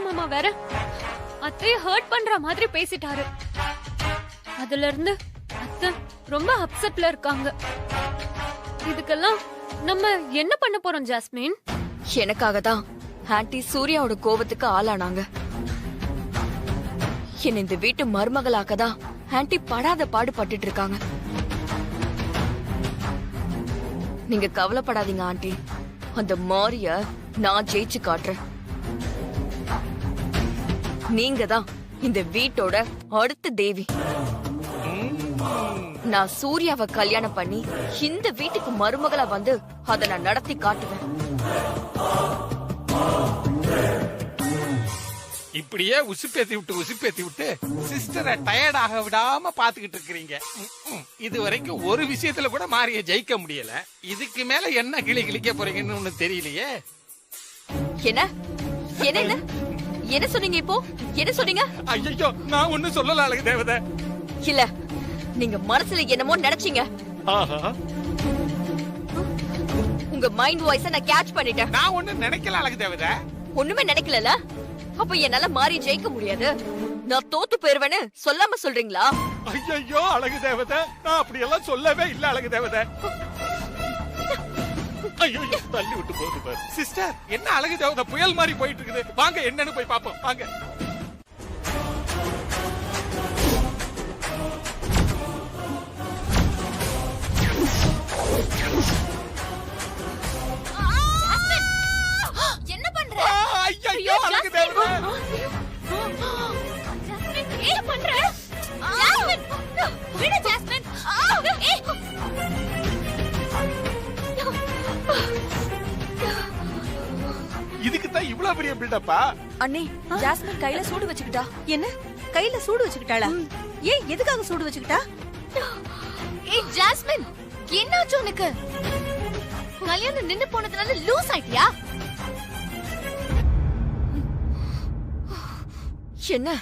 மாமா வேற அத்தைய ஹர்ட் பண்ற மாதிரி பேசிட்டாரு. அதுல இருந்து அத்தை ரொம்ப அப்செட்ல இருக்காங்க. இதுக்கெல்லாம் நம்ம என்ன பண்ண போறோம் ஜாஸ்மின்? எனக்காக தான் ஆன்ட்டி சூர்யாவோட கோபத்துக்கு ஆளானாங்க. என்ன இந்த வீட்டு மருமகளாக தான் ஆன்ட்டி படாத பாடுபட்டுட்டு இருக்காங்க. நீங்க கவலைப்படாதீங்க ஆன்ட்டி, அந்த மாரிய நான் ஜெயிச்சு காட்டுறேன். நீங்க தான் இந்த வீட்டோட அடுத்த தேவி. நான் சூர்யாவை கல்யாணம் பண்ணி இந்த வீட்டுக்கு மருமகளா வந்து அதை நான் நடத்தி காட்டுவேன். இப்படியே உசுப்பேத்தி விட்டு சிஸ்டரை டயர்ட் ஆக விடாம பாத்துக்கிட்டு இருக்கிறீங்க. இது வரைக்கும் ஒரு விஷயத்துல கூட மாரிய ஜெயிக்க முடியல. இதுக்கு மேல என்ன கிளிக்க போறீங்கன்னு ஒண்ணு தெரியலையே. என்ன என்ன என்ன சொன்னீங்க? இப்போ என்ன சொன்னீங்க? ஐயோ, நான் ஒண்ணு சொல்லல அழகு தேவதை. இல்ல, நீங்க மனசுல என்னமோ நினைச்சீங்க. உங்க மைண்ட் வாய்ஸ நான் கேட்ச் பண்ணிட்டேன். நான் ஒண்ணு நினைக்கல அழகு தேவதை. ஒண்ணுமே நினைக்கல. அப்ப என்னால மாறி ஜெயிக்க முடியாது, நான் தோத்து போயிருவேன்னு சொல்லாம சொல்றீங்களா? ஐயோ அழகு தேவதை, நான் அப்படி எல்லாம் சொல்லவே இல்ல அழகு தேவதை. ஐயோ, தள்ளி விட்டு போகுது பாரு. சிஸ்டர், என்ன அழகு தேவதை புயல் மாதிரி போயிட்டு இருக்குது. வாங்க என்னன்னு போய் பாப்போம் வாங்க. என்ன பண்ற? ஐயோ அழகு தேவதை, என்ன பண்ற? ஜாஸ்மின், விடு ஜாஸ்மின். இதுக்கு தான் இவ்வளவு பெரிய பில்டப்பா? அண்ணே, ஜாஸ்மின் கையில சூடு வச்சுக்கிட்டா. என்ன கையில சூடு வச்சுக்கிட்டாளா? ஏன் எதுக்காக சூடு வச்சுக்கிட்டா? ஏய் ஜாஸ்மின், என்னாச்சு உனக்கு? கல்யாணம் நின்னு போனதுனால லூஸ் ஆயிட்டியா? என்ன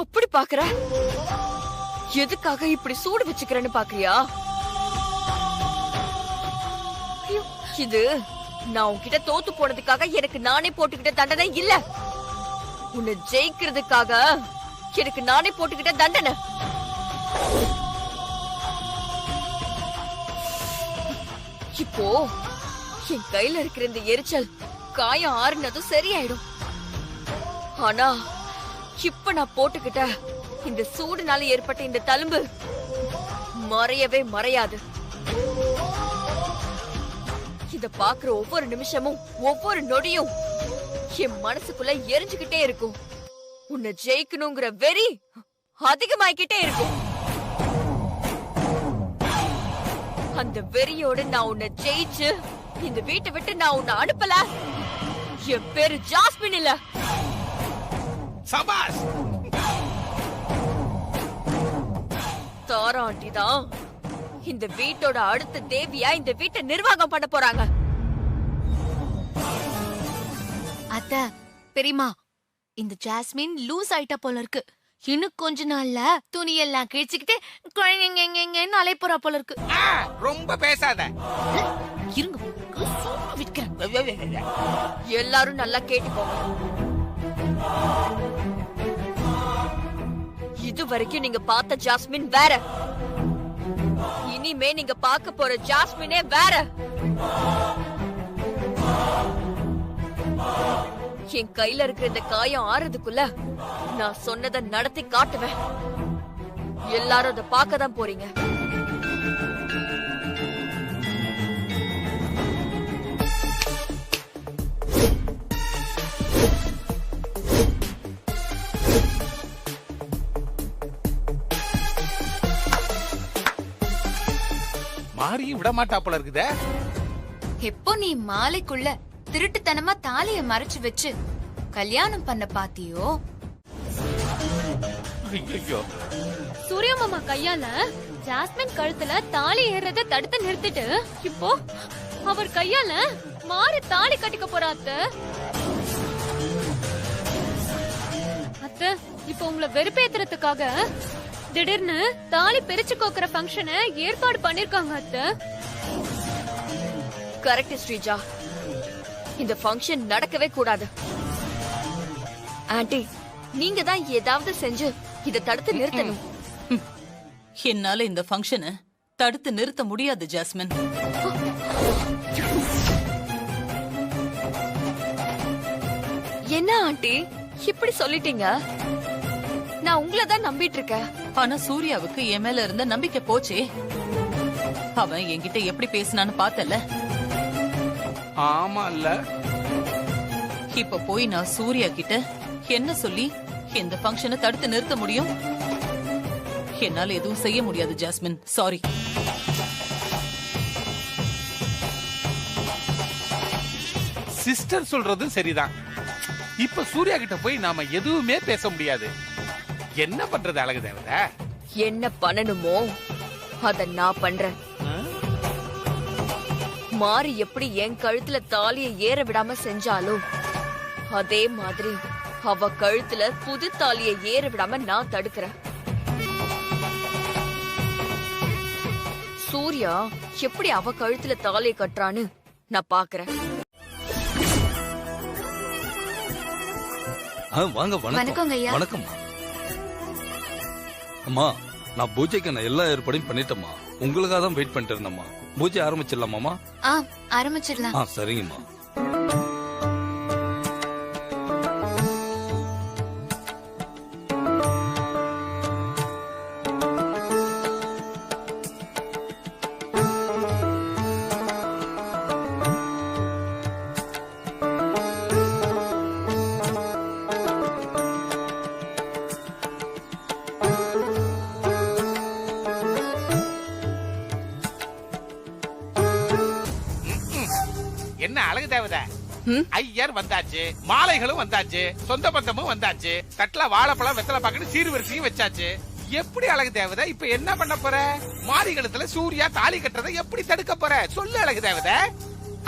அப்படி பாக்குற? எதுக்காக இப்படி சூடு வச்சுக்கிறேன்னு பாக்குறியா? இது நான் உன்கிட்ட தோத்து போனதுக்காக எனக்கு நானே போட்டுக்கிட்ட தண்டனை இல்ல, உன்னை ஜெயிக்கிறதுக்காக எனக்கு நானே போட்டுக்கிட்ட தண்டனை. இப்போ என் கையில இருக்கிற இந்த எரிச்சல் காயம் ஆறுனதும் சரியாயிடும். ஆனா இப்ப நான் போட்டுக்கிட்ட இந்த சூடுனால ஏற்பட்ட இந்த தழும்பு மறையவே மறையாது. இத பாக்குற ஒவ்வொரு நிமிஷமும் ஒவ்வொரு நொடியும் என் மனசுக்குள்ள எரிஞ்சுக்கிட்டே இருக்கும். உன்னை ஜெயிக்கணுங்கிற வெறி அதிகமாயிக்கிட்டே இருக்கும். அந்த வெறியோட நான் உன்னை ஜெயிச்சு இந்த வீட்டை விட்டு நான் உன்னை அனுப்பல. என் பேரு ஜாஸ்மின் இல்ல. சபாஷ். தாரா ஆண்டி தான் இந்த வீட்டோட அடுத்த தேவியா இந்த வீட்டை நிர்வாகம் பண்ண போறாங்க. அத்த, பெரியமா, இந்த ஜாஸ்மின் லூஸ் ஆயிட்டா போல இருக்கு. இன்னும் கொஞ்ச நாள்ல துணியெல்லாம் கிழிச்சுக்கிட்டு குழந்தைங்கன்னு அலைய போறா போல இருக்கு. ரொம்ப பேசாத. இருங்க, விற்கிறேன். எல்லாரும் நல்லா கேட்டுக்கோங்க. இது வரைக்கும் நீங்க பார்த்த ஜாஸ்மின் வேற, இனிமே நீங்க பார்க்க போற ஜாஸ்மினே வேற. என் கையில இருக்கிற இந்த காயம் ஆறதுக்குள்ள நான் சொன்னதை நடத்தி காட்டுவேன். எல்லாரும் அதை பார்க்க தான் போறீங்க. மாரியும் விட மாட்டா போல இருக்குதே. எப்போ நீ மாலைக்குள்ள திருட்டுத்தனமா தாலிய மறைச்சு வச்சு கல்யாணம் பண்ண பாத்தியோ? ஐயோ, சூர்யா மாமா கையால ஜாஸ்மின் கழுத்துல தாலி ஏறத தடுத்து நிறுத்திட்டு இப்போ அவர் கையால மாறி தாலி கட்டிக்க போறா அத்தை. அத்தை, இப்போ உங்களை வெறுப்பேத்துறதுக்காக திடீர்னு தாலி பிரிச்சு கோக்குற ஃபங்க்ஷனை ஏற்பாடு பண்ணிருக்காங்க அத்தை. கரெக்ட் ஸ்ரீஜா, இந்த ஃபங்க்ஷன் நடக்கவே கூடாது. ஆண்டி நீங்க தான் ஏதாவது செஞ்சு இத தடுத்து நிறுத்தணும். என்னால இந்த ஃபங்க்ஷனை தடுத்து நிறுத்த முடியாது ஜாஸ்மின். என்ன ஆண்டி இப்படி சொல்லிட்டீங்க? நான் உங்களை தான் நம்பிட்டு இருக்கேன். ஆனா சூர்யாவுக்கு என் மேல இருந்த நம்பிக்கை போச்சே. அவன் என்கிட்ட எப்படி பேசினான்னு பார்த்தல. ஆமா இல்ல, இப்ப போய் நான் சூர்யா கிட்ட என்ன சொல்லி இந்த ஃபங்க்ஷனை தடுத்து நிறுத்த முடியும்? என்னால எதுவும் செய்ய முடியாது ஜாஸ்மின், சாரி. சிஸ்டர் சொல்றது சரிதான். இப்ப சூர்யா கிட்ட போய் நாம எதுவுமே பேச முடியாது. என்ன பண்றது அழகு தேவதை? என்ன பண்ணணுமோ அத நான் பண்றேன். மாறி எப்படி என் கழுத்துல தாலிய ஏற விடாம செஞ்சாலோ அதே மாதிரி அவ கழுத்துல புது தாலிய ஏற விடாம நான் தடுக்கிறேன். சூர்யா எப்படி அவ கழுத்துல தாலிய கட்டுறான்னு நான் பாக்குறேன். வாங்க. வணக்கங்க ஐயா. வணக்கம் அம்மா. நான் பூஜைக்கு நான் எல்லா ஏற்பாடையும் பண்ணிட்டேம்மா. உங்களுக்காக தான் வெயிட் பண்ணிட்டு இருந்தேம்மா. பூஜை ஆரம்பிச்சிடலாமாம்மா? ஆரம்பிச்சிடலாம். சரிங்கம்மா. என்ன அழகு தேவதை? ஐயர் வந்தாச்சு, மாலைகளும் வந்தாச்சு, சொந்த பந்தமும் வந்தாச்சு, தட்டுல வாழைப்பழம் வெத்தலை பாக்கெட்டு சீர்வரிசையும் வச்சாச்சு. எப்படி அழகு தேவதை இப்ப என்ன பண்ண போற? மாரி கழுத்துல சூர்யா தாலி கட்டுறதை எப்படி தடுக்க போற? சொல்லு அழகு தேவதை.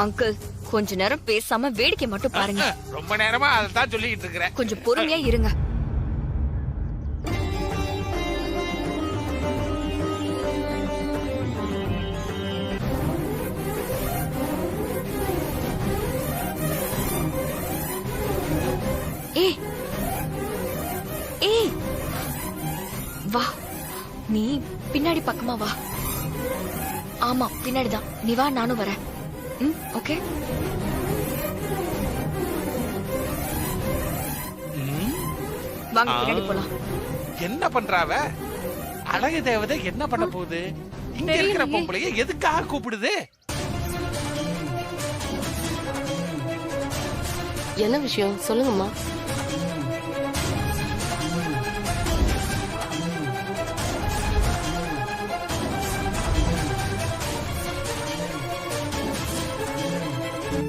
அங்கிள் கொஞ்ச நேரம் பேசாம வேடிக்கை மட்டும் பாருங்க. ரொம்ப நேரமா அதான் சொல்லிட்டு இருக்கிறேன். கொஞ்சம் பொறுமையா இருங்க. ஏய் ஏய் வா, நீ பின்னாடி பக்கமா வா. ஆமா பின்னாடிதான். நீ வா, நானும் வரேன். ஓகே. வாங்க பின்னாடி போலாம். என்ன பண்றாவ அழகு தேவதை? என்ன பண்ண போகுது? இங்க இருக்கிற பொம்பளைய எதுக்காக கூப்பிடுது? என்ன விஷயம் சொல்லுங்கம்மா.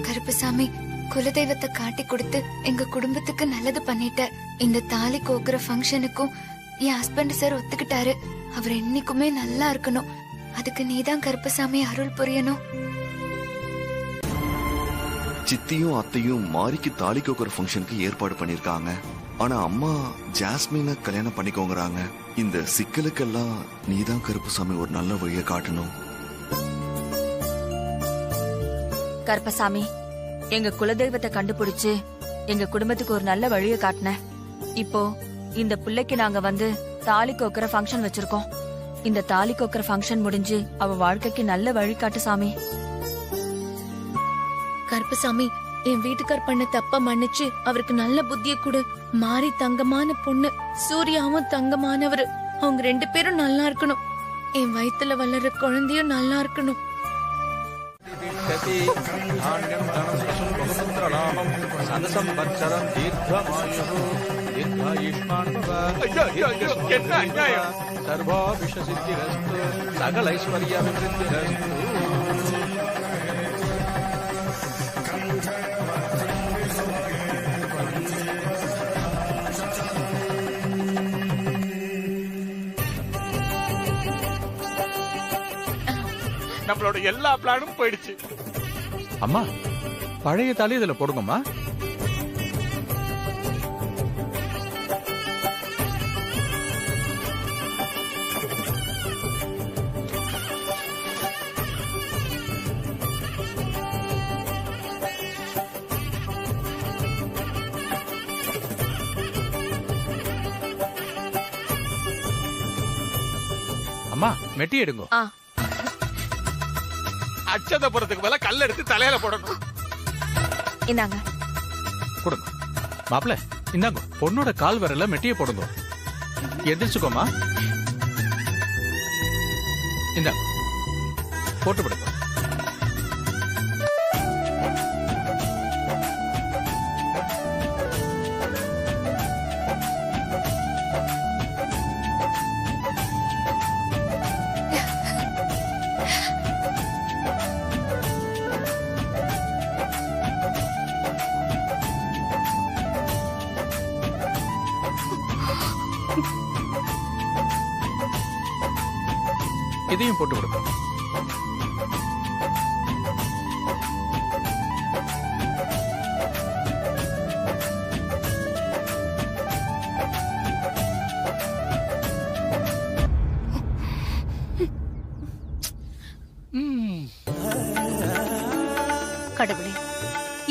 கருப்பசாமி, குலதெய்வத்தை காட்டி கொடுத்து எங்க குடும்பத்துக்கு நல்லது பண்ணிட்ட. இந்த தாலி கோக்குற ஃபங்க்ஷனுக்கும் என் ஹஸ்பண்ட் சார் ஒத்துக்கிட்டாரு. அவர் என்னைக்குமே நல்லா இருக்கணும். அதுக்கு நீதான் கருப்பசாமி அருள் புரியணும். சித்தியும் அத்தையும் மாரிக்கு தாலி கோக்குற ஃபங்க்ஷனுக்கு ஏற்பாடு பண்ணிருக்காங்க. ஆனா அம்மா ஜாஸ்மினை கல்யாணம் பண்ணிக்கோங்கறாங்க. இந்த சிக்கலுக்கெல்லாம் நீதான் கருப்பசாமி ஒரு நல்ல வழியை காட்டணும். கருப்பசாமி, எங்க குலதெய்வத்தை கண்டுபிடிச்சு எங்க குடும்பத்துக்கு ஒரு நல்ல வழியை காட்டின. இப்போ இந்த பிள்ளைக்கு நாங்க வந்து தாலி கோக்குற ஃபங்க்ஷன் வச்சிருக்கோம். இந்த தாலி கோக்குற ஃபங்க்ஷன் முடிஞ்சு அவ வாழ்க்கைக்கு நல்ல வழி காட்டு சாமி. கருப்பசாமி, என் வீட்டுக்கார் பண்ண தப்ப மன்னிச்சு அவருக்கு நல்ல புத்திய கொடு. மாறி தங்கமான பொண்ணு, சூர்யாவும் தங்கமானவரு. அவங்க 2 பேரும் நல்லா இருக்கணும். என் வயித்துல வளர்ற குழந்தையும் நல்லா இருக்கணும். என்ன அநியாயம்! சகல ஐஸ்வர்யா நம்மளோட எல்லா பிளானும் போயிடுச்சு. அம்மா, பழைய தாலி இதுல போடுங்கம்மா. அம்மா மெட்டி எடுங்க. அச்சத போறதுக்கு மேல கல் எடுத்து தலையில போடணும். இந்தாங்க கொடுங்க. மாப்பிள்ள இந்தாங்க, பொண்ணோட கால் விரல்ல மெட்டியை போடுங்க. எந்திரிச்சுக்கோமா. இந்தாங்க போட்டு விடுங்க. இதையும் போட்டு விடுங்க. கடவுளே,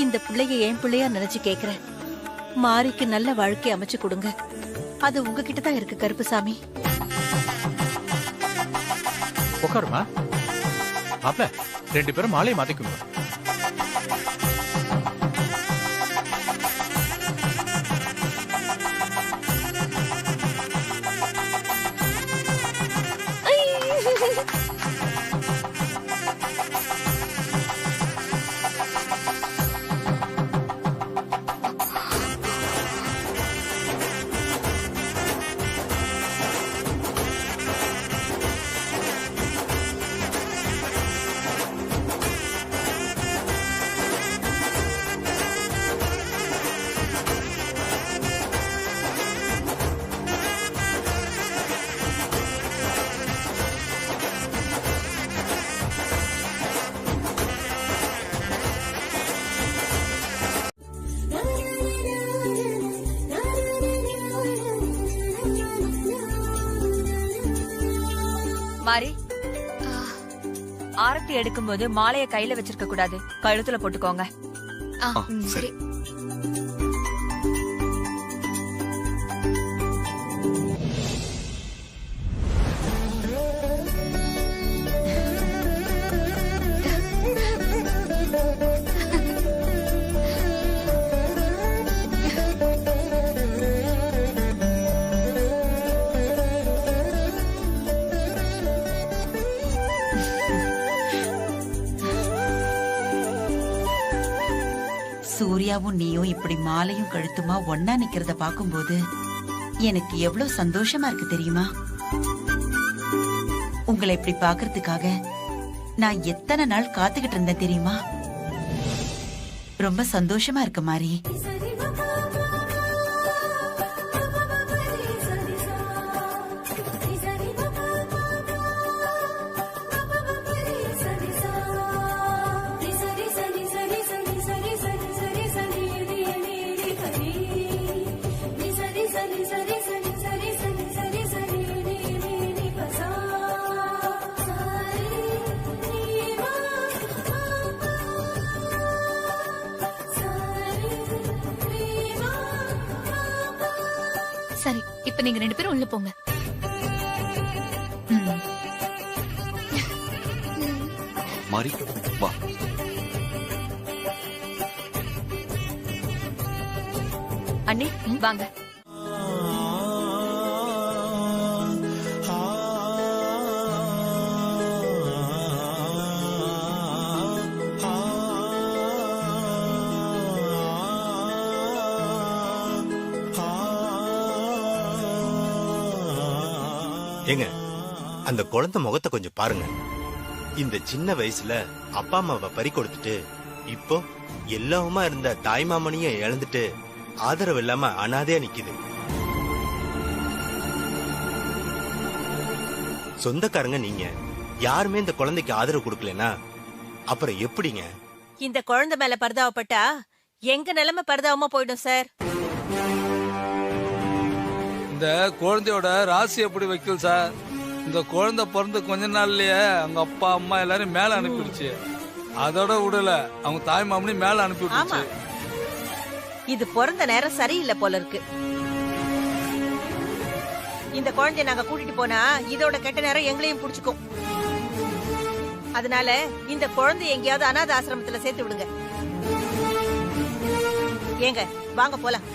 இந்த பிள்ளைய என் பிள்ளையா நினைச்சு கேக்குறேன். மாரிக்கு நல்ல வாழ்க்கை அமைச்சு கொடுங்க. அது உங்ககிட்ட தான் இருக்கு கருப்புசாமி. உட்காருமா. மாப்பிள்ள 2 பேரும் மாலையை மாத்திக்குங்க. மாரி, ஆரத்தி எடுக்கும்போது மாலைய கையில வச்சிருக்க கூடாது, கழுத்துல போட்டுக்கோங்க. சரி. சூர்யாவும் நீயும் இப்படி மாலையும் கழுத்துமா ஒன்னா நிக்கிறத பாக்கும்போது எனக்கு எவ்வளவு சந்தோஷமா இருக்கு தெரியுமா? உங்களை இப்படி பாக்குறதுக்காக நான் எத்தனை நாள் காத்துக்கிட்டு இருந்தேன் தெரியுமா? ரொம்ப சந்தோஷமா இருக்கு மாரி. சரி, இப்ப நீங்க 2 பேரும் உள்ள போங்க. மாரி வா. அண்ணி வாங்க. ஏங்க, அந்த குழந்தை முகத்தை கொஞ்சம் பாருங்க. இந்த சின்ன வயசுல அப்பா அம்மாவை பறி கொடுத்துட்டு இப்போ எல்லாமா இருந்த தாய் மாமனையும் இழந்துட்டு ஆதரவு இல்லாம அனாதையா நிக்குது. சொந்தக்காரங்க நீங்க யாருமே இந்த குழந்தைக்கு ஆதரவு கொடுக்கலனா அப்புறம் எப்படிங்க? இந்த குழந்தை மேல பரிதாபப்பட்டா எங்க நிலைமை பரிதாபமா போயிடும் சார். இந்த குழந்தையோட ராசி எப்படி வைக்கல சார். இந்த குழந்தை பிறந்து கொஞ்ச நாள்லயே அவங்க அப்பா அம்மா எல்லாரும் மேல அனுப்பிடுச்சு. அதோட விடல, அவங்க தாய் மாமனி மேல அனுப்பி விட்டுச்சு. இது பிறந்த நேரம் சரியில்லை போல இருக்கு. இந்த குழந்தைய நாங்க கூட்டிட்டு போனா இதோட கெட்ட நேரம் எங்களையும் புடிச்சுக்கும். அதனால இந்த குழந்தை எங்கேயாவது அனாதை ஆசிரமத்துல சேர்த்து விடுங்க. ஏங்க வாங்க போலாம்.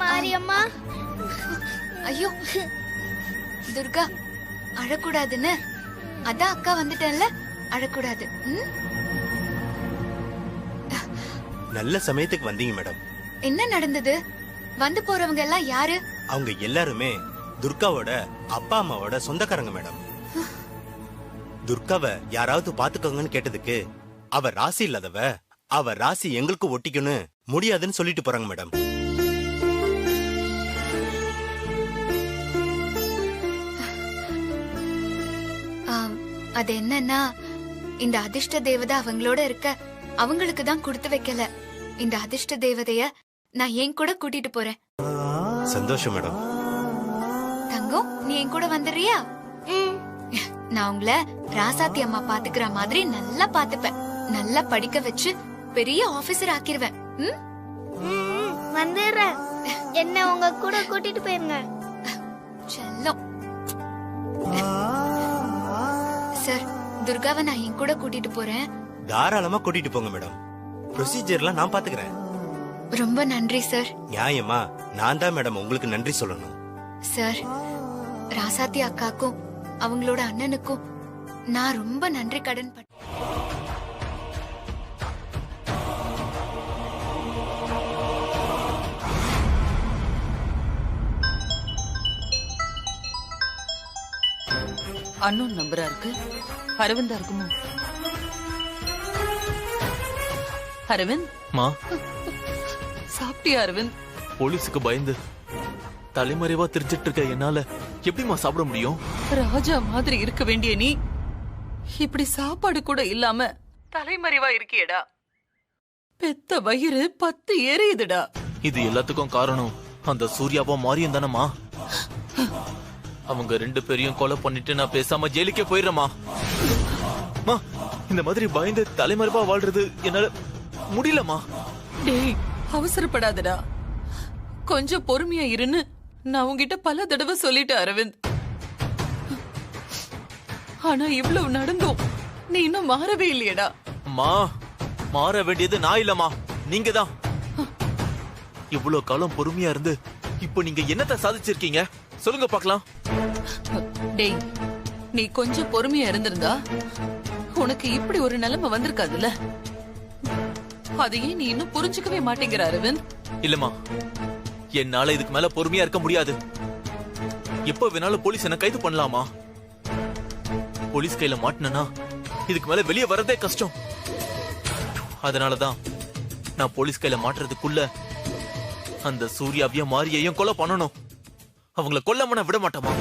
மாரியம்மா, ஐயோ துர்கா, அழக்கூடாதுன்னு அதான் அக்கா வந்துட்டேன்ல, அழக்கூடாது. நல்ல சமயத்துக்கு வந்தீங்க மேடம். என்ன நடந்தது? வந்து போறவங்க எல்லாம் யாரு? அவங்க எல்லாருமே துர்காவோட அப்பா அம்மாவோட சொந்தக்காரங்க மேடம். துர்காவை யாராவது பாத்துக்கோங்கன்னு கேட்டதுக்கு அவ ராசி இல்லாதவ, அவ ராசி எங்களுக்கு ஒட்டிக்கணும் முடியாதுன்னு சொல்லிட்டு போறாங்க மேடம். அது என்னன்னா, இந்த அதிர்ஷ்ட தேவதை அவங்களோட இருக்க அவங்களுக்கு தான் கொடுத்து வைக்கல. இந்த அதிர்ஷ்ட தேவதைய நான் என் கூட கூட்டிட்டு போறேன். சந்தோஷம் மேடம். தங்கம், நீ என் கூட வந்துடுறியா? நான் உங்களை ராசாத்தி அம்மா பாத்துக்கிற மாதிரி நல்லா பாத்துப்பேன். நல்லா படிக்க வச்சு பெரிய ஆபீசர் ஆக்கிருவேன். வந்துடுறேன். என்ன உங்க கூட கூட்டிட்டு போயிருங்க. செல்லம். சார், துர்காவை நான் என் கூட கூட்டிட்டு போறேன். தாராளமா கூட்டிட்டு போங்க மேடம். ப்ரொசீஜர்லாம் நான் பாத்துக்கிறேன். ரொம்ப நன்றி சார். நியாயமா நான் தான் மேடம் உங்களுக்கு நன்றி சொல்லணும். சார், ராசாத்தி அக்காக்கும் அவங்களோட அண்ணனுக்கும் நான் ரொம்ப நன்றி கடன் பட்டேன். அன்னோன் நம்பரா இருக்கு. அரவிந்தா இருக்குமோ? அரவிந்த் மா, சாப்பிட்டியா அரவிந்த்? போலீஸுக்கு பயந்து தலைமறைவா தெரிஞ்சிட்டு இருக்க என்னால எப்படிமா சாப்பிட முடியும்? ராஜா மாதிரி இருக்க வேண்டிய நீ இப்படி சாப்பாடு கூட இல்லாம தலைமறைவா இருக்கியடா. பெத்த வயிறு 10 எரியுதுடா. இது எல்லாத்துக்கும் காரணம் அந்த சூர்யாவும் மாரியும் தானம்மா. அவங்க 2 பேரையும் கொலை பண்ணிட்டு நான் பேசாம ஜெயிலுக்கே போயிடுறேமா. இந்த மாதிரி பயந்து தலைமறைவா வாழ்றது என்னால முடியலமா. டேய், அவசரப்படாதடா. கொஞ்சம் பொறுமையா இருன்னு நான் உன்கிட்ட பல தடவை சொல்லிட்டேன் அரவிந்த். ஆனா இவ்வளவு நடந்தும் நீ இன்னும் மாறவே இல்லையடா. மாற வேண்டியது நான் இல்லம்மா, நீங்க தான். இவ்வளவு காலம் பொறுமையா இருந்து இப்போ நீங்க என்னத்த சாதிச்சிருக்கீங்க சொல்லுங்க பாக்கலாம். டேய், நீ கொஞ்சம் பொறுமையா இருந்திருந்தா உனக்கு இப்படி ஒரு நிலைமை வந்திருக்காதுல்ல. அதையே நீ இன்னும் புரிஞ்சுக்கவே மாட்டேங்கிற அரவிந்த். இல்லம்மா, என்னால இதுக்கு மேல பொறுமையா இருக்க முடியாது. எப்ப வேணாலும் போலீஸ் என்ன கைது பண்ணலாமா. போலீஸ் கையில மாட்டினா இதுக்கு மேல வெளியே வரதே கஷ்டம். அதனாலதான் நான் போலீஸ் கையில மாட்டுறதுக்குள்ள அந்த சூர்யாவையும் மாரியையும் கொலை பண்ணணும். அவங்கள கொல்லாம நான் விட மாட்டோமா.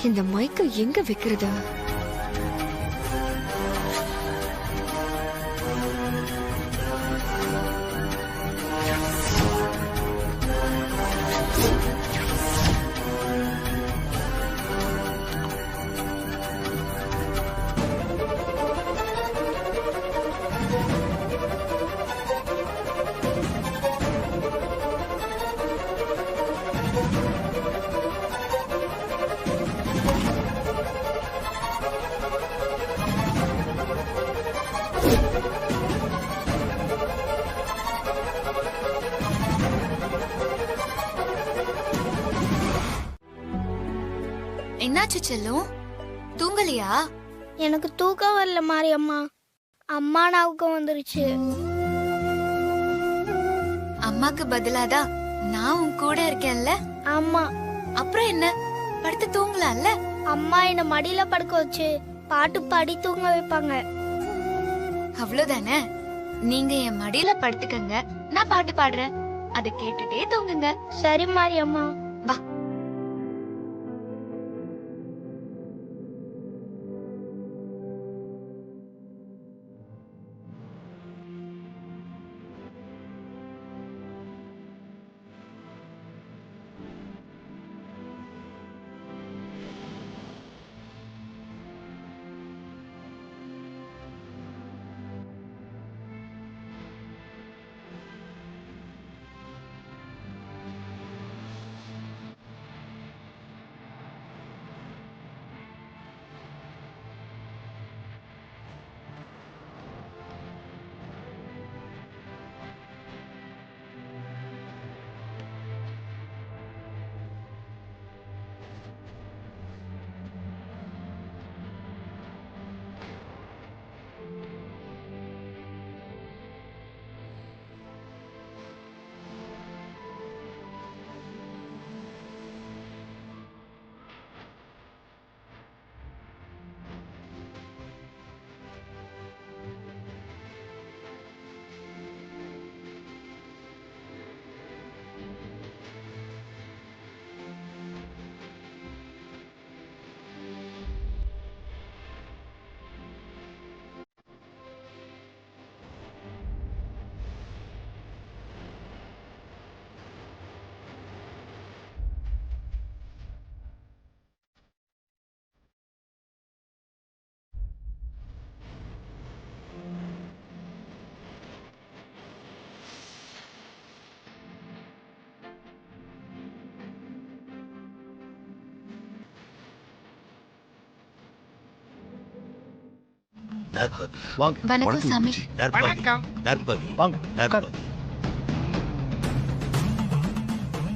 இந்த மைக்க எங்க வைக்கிறது? என்னாச்சு செல்லும்? தூங்கலையா? எனக்கு தூக்கம் வரல மாரியம்மா. அம்மா ஞாபகம் வந்துருச்சு. அம்மாக்கு பதிலாதான் நான் உன் கூட இருக்கேன்ல. ஆமா. அப்புறம் என்ன, படுத்து தூங்கலாம்ல? அம்மா என்ன மடியில படுக்க வச்சு பாட்டு பாடி தூங்க வைப்பாங்க. அவ்வளவுதானே? நீங்க என் மடியில படுத்துக்கங்க, நான் பாட்டு பாடுறேன், அதை கேட்டுட்டே தூங்குங்க. சரி மாரியம்மா. வா. வாங்க. வணக்கம் சாமி. வணக்கம். நற்பவி. வாங்க. நற்பவி.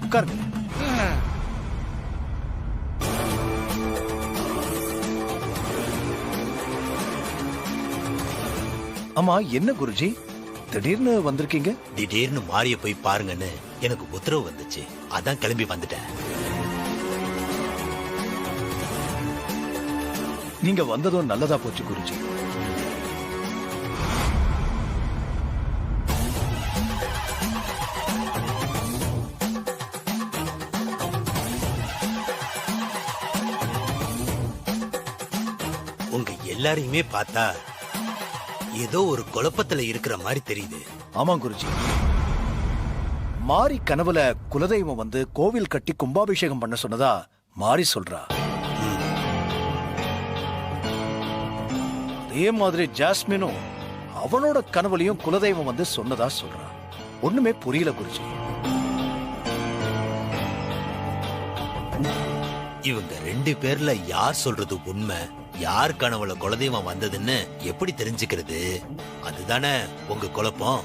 உட்காருங்க. ஆமா, என்ன குருஜி திடீர்னு வந்திருக்கீங்க? திடீர்னு மாரிய போய் பாருங்கன்னு எனக்கு உத்தரவு வந்துச்சு, அதான் கிளம்பி வந்துட்டேன். நீங்க வந்ததும் நல்லதா போச்சு குருஜி. உங்க எல்லாரையுமே பார்த்தா ஏதோ ஒரு குழப்பத்துல இருக்கிற மாதிரி தெரியுது. ஆமா குருஜி, மாரி கனவுல குலதெய்வம் வந்து கோவில் கட்டி கும்பாபிஷேகம் பண்ண சொன்னதா மாரி சொல்றா. அதே மாதிரி ஜாஸ்மினும் அவனோட கனவுலையும் குலதெய்வம் வந்து சொன்னதா சொல்றா. ஒண்ணுமே புரியல குருஜி. இவங்க ரெண்டு பேர்ல யார் சொல்றது உண்மை, யார் கனவுல குலதெய்வம் வந்ததுன்னு எப்படி தெரிஞ்சுக்கிறது? அதுதானே உங்க குழப்பம்.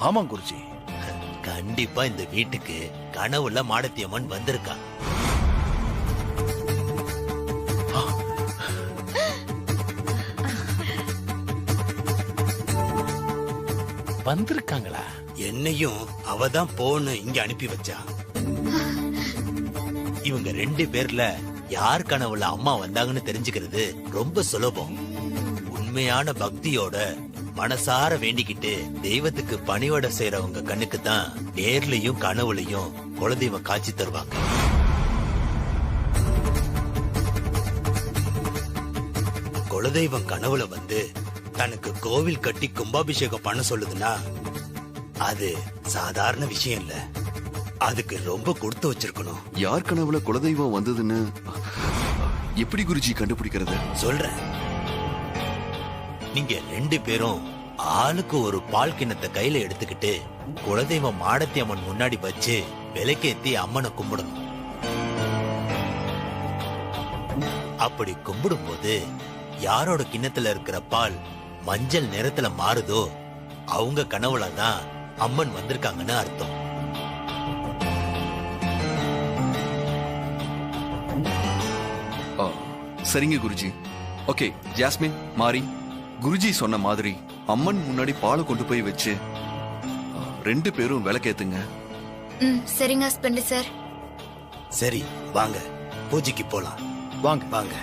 ஆமா குருஜி. கண்டிப்பா இந்த வீட்டுக்கு கனவுல மாடத்தியம்மன் வந்திருக்கா. வந்திருக்காங்களா? என்னையும் அவதான் போன்னு இங்க அனுப்பி வச்சா. இவங்க ரெண்டு பேர்ல யார் கனவுல அம்மா வந்தாங்கன்னு தெரிஞ்சுக்கிறது ரொம்ப சுலபம். உண்மையான பக்தியோட மனசார வேண்டிக்கிட்டு தெய்வத்துக்கு பணிவிட செய்யறவங்க கண்ணுக்கு தான் நேர்லயும் கனவுலையும் குலதெய்வம் காட்சி தருவாங்க. குலதெய்வம் கனவுல வந்து தனக்கு கோவில் கட்டி கும்பாபிஷேகம் பண்ண சொல்லுதுன்னா அது சாதாரண விஷயம் இல்ல. அதுக்கு ரொம்ப கொடுத்து வச்சிருக்கணும். யார் கனவுல குலதெய்வம் வந்ததுன்னு எப்படி குருஜி கண்டுபிடிக்கிறது? சொல்றேன். நீங்க ரெண்டு பேரும் ஆளுக்கு ஒரு பால் கிண்ணத்தை கையில எடுத்துக்கிட்டு குலதெய்வம் மாடத்தியம்மன் முன்னாடி வச்சு விலைக்கேத்தி அம்மனை கும்பிடணும். அப்படி கும்பிடும் போது யாரோட கிண்ணத்துல இருக்கிற பால் மஞ்சள் நிறத்துல மாறுதோ அவங்க கனவுல தான் அம்மன் வந்திருக்காங்கன்னு அர்த்தம். சரிங்க குருஜி. ஓகே ஜாஸ்மின், மாரி, குருஜி சொன்ன மாதிரி அம்மன் முன்னாடி பாலை கொண்டு போய் வச்சு 2 பேரும் விளக்கேத்துங்க. சரிங்க ஹஸ்பண்ட் சார். சரி வாங்க, பூஜைக்கு போலாம். வாங்க வாங்க.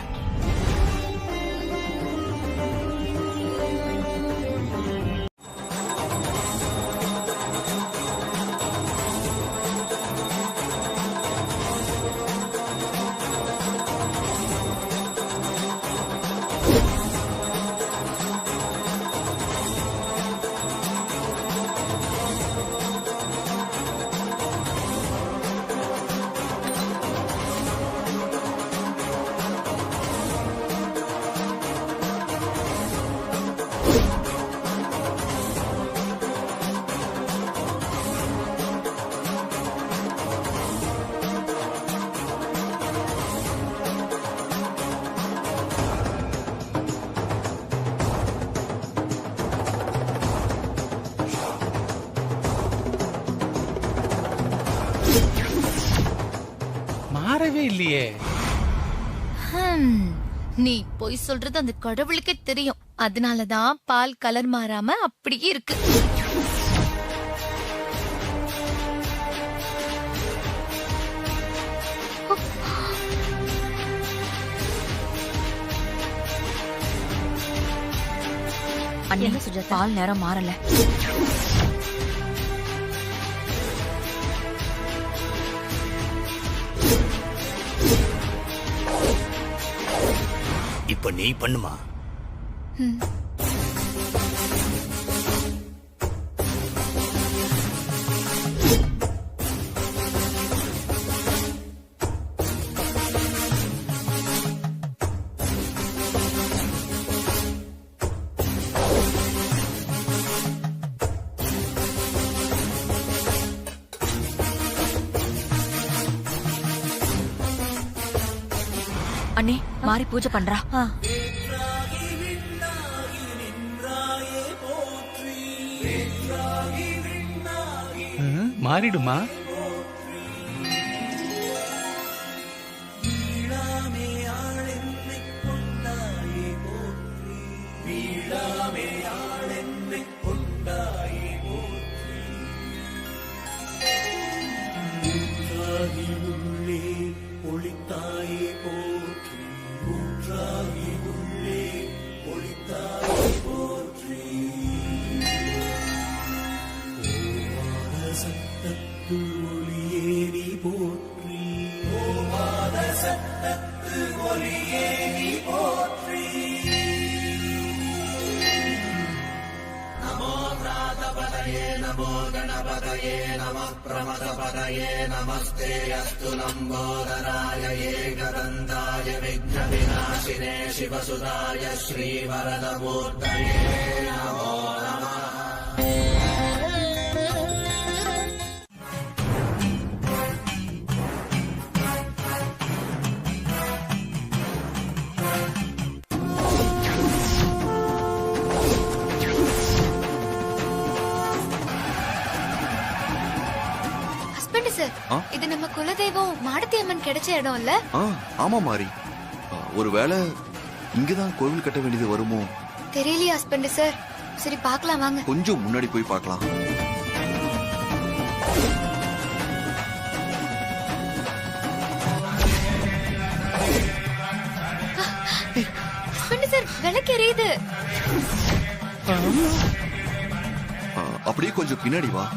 மாறவே இல்லையே. நீ போய் சொல்றது அந்த கடவுளுக்கே தெரியும். அதனாலதான் பால் கலர் மாறாம அப்படியே இருக்கு. அண்ணே, பால் நேரம் மாறல. இப்ப நீ பண்ணுமா? அண்ணே, மாறி பூஜை பண்றா. மாறிடுமா? இது நம்ம குலதெய்வம் மாடத்தி அம்மன் கிடைச்ச இடம் இல்ல? ஆமா மாரி, ஒருவேளை இங்கதான் கோவில் கட்ட வேண்டியது வருமோ தெரியலையா ஹஸ்பண்ட் சார்? சரி பார்க்கலாம் வாங்க. கொஞ்சம் முன்னாடி போய் பார்க்கலாம். ஹஸ்பண்ட் சார், விளக்கு எரியுது. அப்படியே கொஞ்சம் பின்னாடி வா.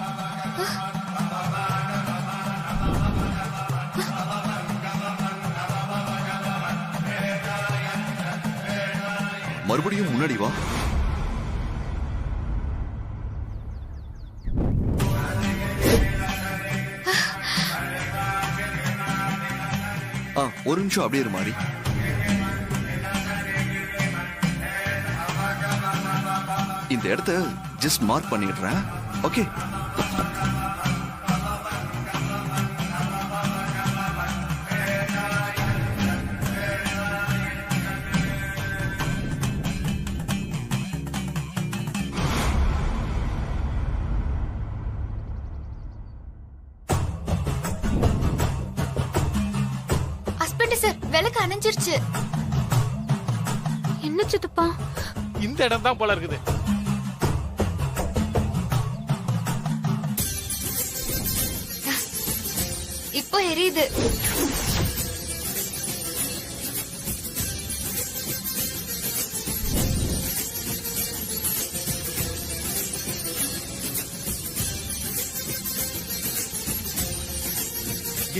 மறுபடியும் முன்னாடி வா. ஒரு நிமிஷம் அப்படியே இரு மாறி. இந்த இடத்த ஜஸ்ட் மார்க் பண்ணிடுறேன். ஓகே. விளக்கு அணைஞ்சிருச்சு. இல்ல சித்தப்பா. இந்த இடம் தான் போல இருக்குது. இப்போ எரியுது.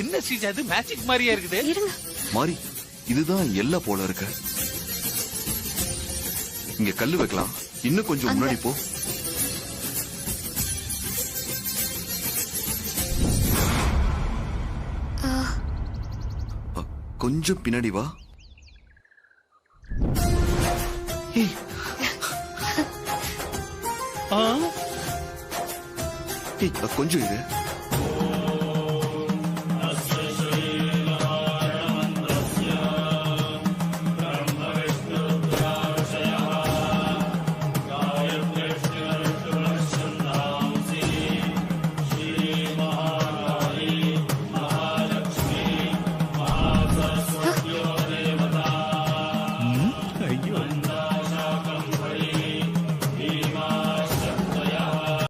என்ன சீஜா இது மேஜிக் மாதிரியா இருக்குது. மாறி இதுதான் எல்லா போல இருக்கு. இங்க கல்லு வைக்கலாம். இன்னும் கொஞ்சம் முன்னாடி போ. கொஞ்சம் பின்னாடி வா. கொஞ்சம் இது